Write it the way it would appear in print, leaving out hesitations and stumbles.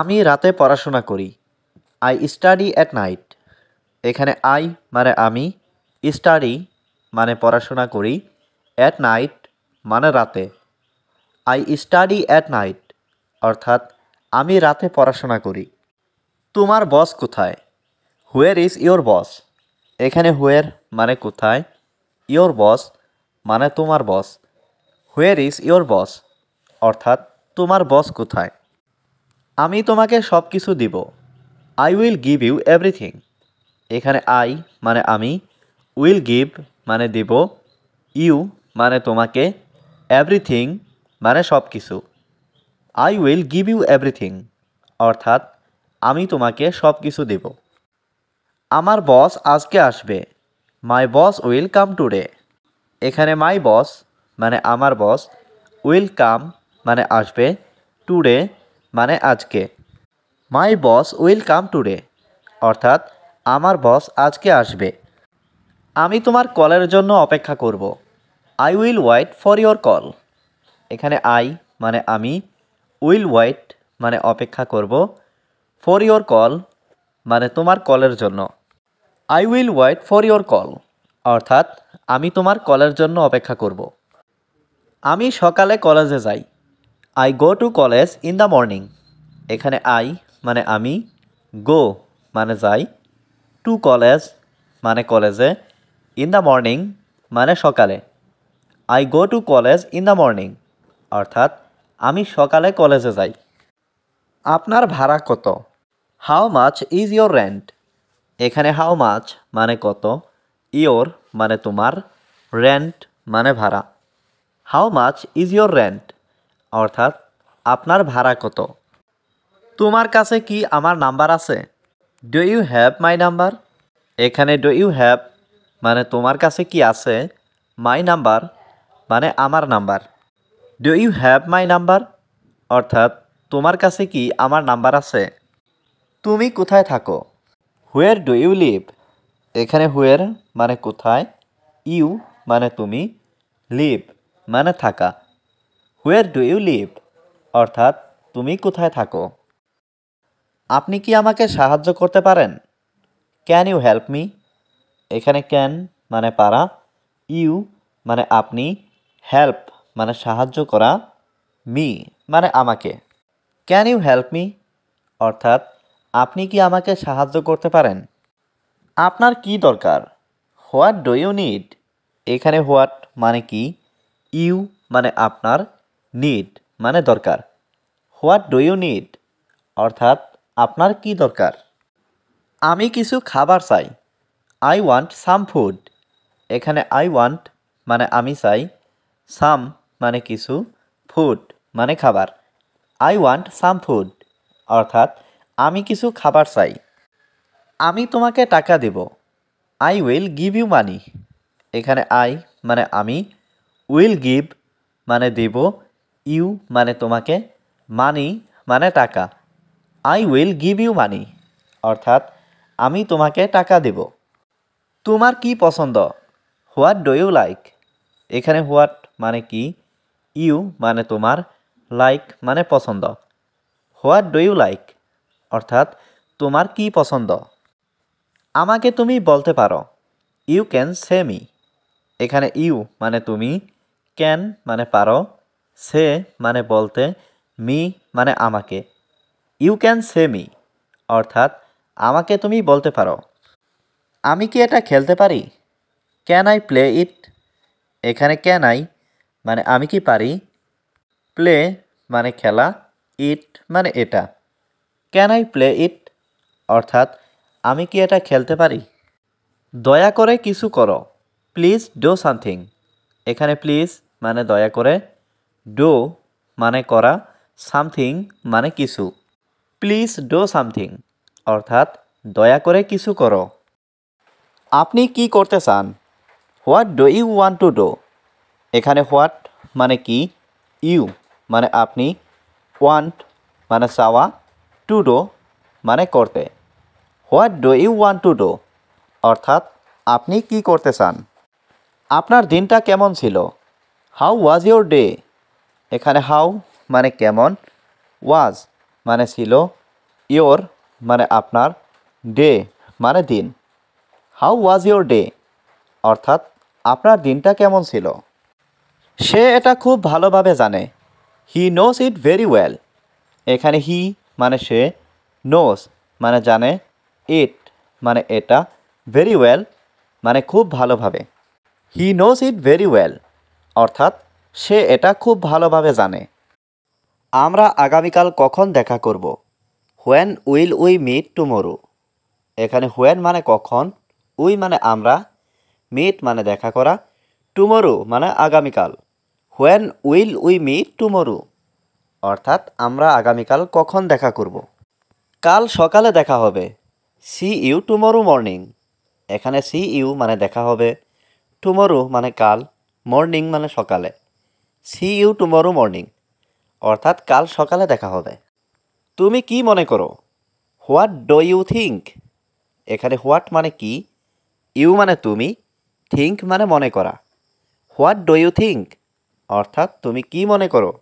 আমি রাতে পড়াশোনা করি। I study at night. এখানে আই মানে আমি, স্টাডি মানে পড়াশোনা করি, অ্যাট নাইট মানে রাতে। আই স্টাডি অ্যাট নাইট অর্থাৎ আমি রাতে পড়াশোনা করি। তোমার বস কোথায়? হুয়ের ইজ ইয়োর বস। এখানে হুয়ের মানে কোথায়, ইয়োর বস মানে তোমার বস। হুয়ের ইজ ইয়োর বস অর্থাৎ তোমার বস কোথায়? আমি তোমাকে সব কিছু দিব। I will give you everything. এখানে আই মানে আমি, উইল গিভ মানে দিব, ইউ মানে তোমাকে, এভরিথিং মানে সব কিছু। I will give you everything অর্থাৎ আমি তোমাকে সব কিছু দেব। আমার বস আজকে আসবে। মাই বস উইল কাম টুডে। এখানে মাই বস মানে আমার বস, উইল কাম মানে আসবে, টুডে মানে আজকে। মাই বস উইল কাম টুডে অর্থাৎ আমার বস আজকে আসবে। আমি তোমার কলের জন্য অপেক্ষা করব। I will wait for your call. এখানে আই মানে আমি, উইল ওয়েট মানে অপেক্ষা করব, ফর ইয়োর কল মানে তোমার কলের জন্য। I will wait for your call অর্থাৎ আমি তোমার কলের জন্য অপেক্ষা করব। আমি সকালে কলেজে যাই। I go to college in the morning. এখানে আই মানে আমি, গো মানে যাই, টু কলেজ মানে কলেজে, ইন দ্য মর্নিং মানে সকালে। I go to college in the morning অর্থাৎ আমি সকালে কলেজে যাই। আপনার ভাড়া কত? How much is your rent. এখানে হাউ মাচ মানে কত, ইয়োর মানে তোমার, রেন্ট মানে ভাড়া। How much is your rent অর্থাৎ আপনার ভাড়া কত? তোমার কাছে কি আমার নাম্বার আছে? Do you have my number. এখানে ডু ইউ হ্যাভ মানে তোমার কাছে কি আছে, মাই নাম্বার মানে আমার number. Do you have my number অর্থাৎ তোমার কাছে কি আমার নাম্বার আছে? তুমি কোথায় থাকো? হুয়ের ডু ইউ লিভ। এখানে হুয়ের মানে কোথায়, ইউ মানে তুমি, লিভ মানে থাকা। হুয়ের ডু ইউ লিভ অর্থাৎ তুমি কোথায় থাকো? আপনি কি আমাকে সাহায্য করতে পারেন? Can you help me. এখানে ক্যান মানে পারা, ইউ মানে আপনি, হেল্প মানে সাহায্য করা, মি মানে আমাকে। ক্যান ইউ হেল্প মি অর্থাৎ আপনি কি আমাকে সাহায্য করতে পারেন? আপনার কি দরকার? What do you need. এখানে হোয়াট মানে কি, ইউ মানে আপনার, নিড মানে দরকার। হোয়াট ডু ইউ নিড অর্থাৎ আপনার কি দরকার? আমি কিছু খাবার চাই। I want some food. এখানে আই ওয়ান্ট মানে আমি চাই, সাম মানে কিছু, ফুড মানে খাবার। আই ওয়ান্ট সাম ফুড অর্থাৎ আমি কিছু খাবার চাই। আমি তোমাকে টাকা দেব। I will give you money. এখানে আই মানে আমি, উইল গিভ মানে দেব, ইউ মানে তোমাকে, মানি মানে টাকা। I will give you money অর্থাৎ আমি তোমাকে টাকা দেব। তোমার কি পছন্দ? What do you like. এখানে হোয়াট মানে কি, ইউ মানে তোমার, লাইক মানে পছন্দ। হোয়াট ডু ইউ লাইক অর্থাৎ তোমার কি পছন্দ? আমাকে তুমি বলতে পারো। You can say me. এখানে ইউ মানে তুমি, ক্যান মানে পারো, সে মানে বলতে, মি মানে আমাকে। ইউ ক্যান সে মি অর্থাৎ আমাকে তুমি বলতে পারো। আমি কি এটা খেলতে পারি? Can I play it. এখানে ক্যান আই মানে আমি কি পারি, প্লে মানে খেলা, ইট মানে এটা। ক্যান আই প্লে ইট অর্থাৎ আমি কি এটা খেলতে পারি? দয়া করে কিছু করো। Please do something. এখানে প্লিজ মানে দয়া করে, ডু মানে করা, সামথিং মানে কিছু। প্লিজ ডু সামথিং অর্থাৎ দয়া করে কিছু করো। আপনি কি করতে চান? What do you want to do. এখানে হোয়াট মানে কি, ইউ মানে আপনি, ওয়ান্ট মানে চাওয়া, টু ডু মানে করতে। What do you want to do অর্থাৎ আপনি কি করতে চান? আপনার দিনটা কেমন ছিল? How was your day. এখানে হাউ মানে কেমন, ওয়াজ মানে ছিল, ইয়োর মানে আপনার, ডে মানে দিন। হাউ ওয়াজ ইয়োর ডে অর্থাৎ আপনার দিনটা কেমন ছিল। সে এটা খুব ভালোভাবে জানে। হি নোস ইট ভেরি ওয়েল। এখানে হি মানে সে, নোস মানে জানে, ইট মানে এটা, ভেরি ওয়েল মানে খুব ভালোভাবে। হি নোস ইট ভেরি ওয়েল অর্থাৎ সে এটা খুব ভালোভাবে জানে। আমরা আগামীকাল কখন দেখা করব? When will we meet tomorrow. এখানে হোয়েন মানে কখন, উই মানে আমরা, মিট মানে দেখা করা, টুমোরো মানে আগামীকাল। When will we meet tomorrow অর্থাৎ আমরা আগামীকাল কখন দেখা করব। কাল সকালে দেখা হবে। See you tomorrow morning. এখানে সি ইউ মানে দেখা হবে, টুমোরো মানে কাল, মর্নিং মানে সকালে। সি ইউ টুমোরো মর্নিং অর্থাৎ কাল সকালে দেখা হবে। তুমি কি মনে করো? What do you think. এখানে হোয়াট মানে কি, ইউ মানে তুমি, থিঙ্ক মানে মনে করা। হোয়াট ডু ইউ থিঙ্ক অর্থাৎ তুমি কি মনে করো।